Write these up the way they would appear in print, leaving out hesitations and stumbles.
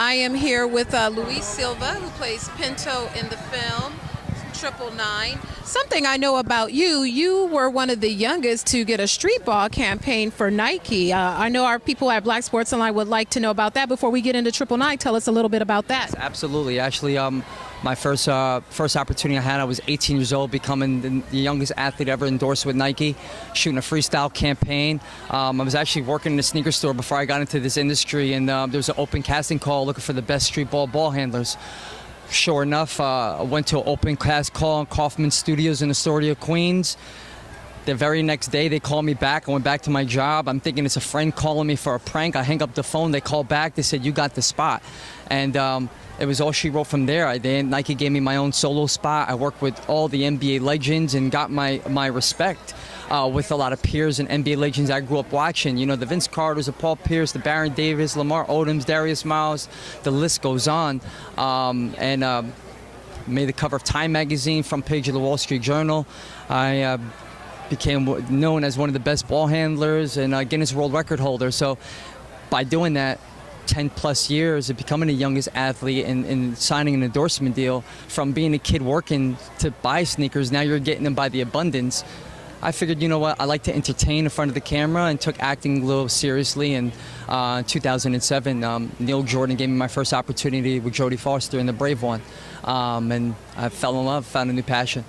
I am here with Luis Silva, who plays Pinto in the film 999. Something I know about you, you were one of the youngest to get a street ball campaign for Nike. I know our people at Black Sports Online would like to know about that. Before we get into 999, tell us a little bit about that. Absolutely. Actually, my first opportunity I had, I was 18 years old, becoming the youngest athlete ever endorsed with Nike, shooting a freestyle campaign. I was actually working in a sneaker store before I got into this industry, and there was an open casting call looking for the best street ball handlers. Sure enough, I went to an open cast call in Kaufman Studios in Astoria, Queens. The very next day, they called me back. I went back to my job. I'm thinking it's a friend calling me for a prank. I hang up the phone. They call back. They said, "You got the spot." And it was all she wrote from there. Nike gave me my own solo spot. I worked with all the NBA legends and got my respect with a lot of peers and NBA legends I grew up watching. You know, the Vince Carters, the Paul Pierce, the Baron Davis, Lamar Odoms, Darius Miles. The list goes on. Made the cover of Time magazine, front page of the Wall Street Journal. I became known as one of the best ball handlers and Guinness World Record holder. So by doing that, 10 plus years of becoming the youngest athlete and signing an endorsement deal, from being a kid working to buy sneakers, now you're getting them by the abundance. I figured, you know what, I like to entertain in front of the camera, and took acting a little seriously. And in 2007, Neil Jordan gave me my first opportunity with Jodie Foster in The Brave One. And I fell in love, found a new passion.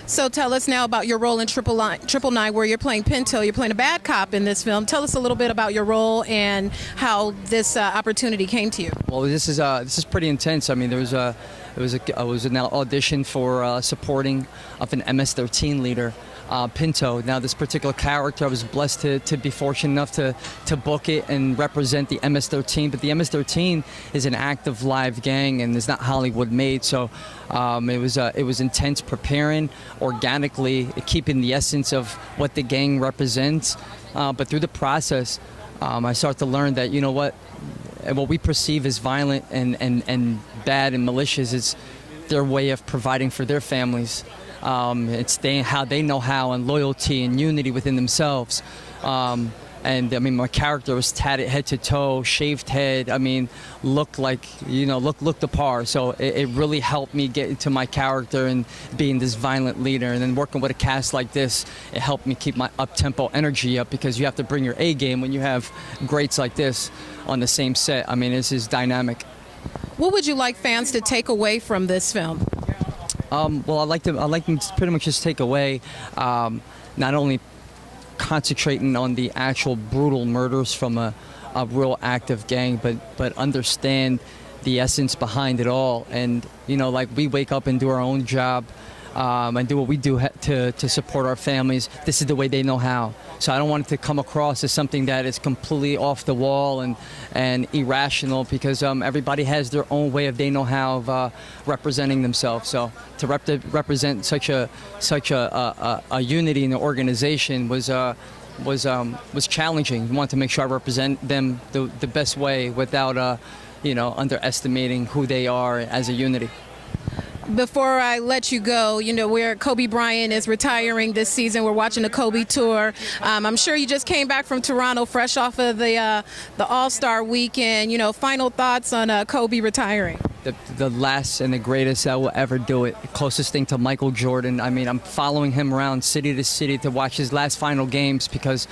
So tell us now about your role in 999, where you're playing Pinto. You're playing a bad cop in this film. Tell us a little bit about your role and how this opportunity came to you. Well, this is pretty intense. I mean, I was an audition for supporting of an MS-13 leader, Pinto. Now, this particular character, I was blessed to be fortunate enough to book it and represent the MS-13. But the MS-13 is an active live gang, and it's not Hollywood made. So it was intense preparing, organically keeping the essence of what the gang represents. But through the process, I started to learn that, you know what we perceive as violent and bad and malicious is their way of providing for their families. It's how they know how, and loyalty and unity within themselves. And I mean, my character was tatted head to toe, shaved head. I mean, looked like, looked the par. So it really helped me get into my character and being this violent leader. And then working with a cast like this, it helped me keep my up-tempo energy up, because you have to bring your A game when you have greats like this on the same set. I mean, this is dynamic. What would you like fans to take away from this film? Well, I'd like them to pretty much just take away not only concentrating on the actual brutal murders from a real active gang, but understand the essence behind it all. And, like, we wake up and do our own job and do what we do to support our families. This is the way they know how. So I don't want it to come across as something that is completely off the wall and irrational, because everybody has their own way of they know how of representing themselves. So to represent such a unity in the organization was challenging. I wanted to make sure I represent them the best way without underestimating who they are as a unity. Before I let you go, where Kobe Bryant is retiring this season, we're watching the Kobe Tour. I'm sure you just came back from Toronto, fresh off of the All-Star weekend. Final thoughts on Kobe retiring? The last and the greatest that will ever do it. Closest thing to Michael Jordan. I mean, I'm following him around city to city to watch his last final games, because,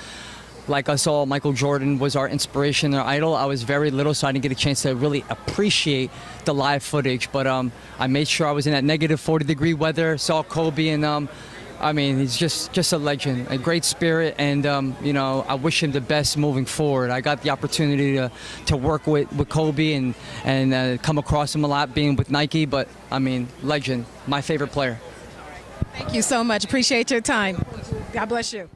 like us all, Michael Jordan was our inspiration, our idol. I was very little, so I didn't get a chance to really appreciate the live footage. But I made sure I was in that negative 40-degree weather, saw Kobe, and I mean, he's just a legend, a great spirit, and I wish him the best moving forward. I got the opportunity to work with Kobe and come across him a lot being with Nike, but I mean, legend, my favorite player. Thank you so much. Appreciate your time. God bless you.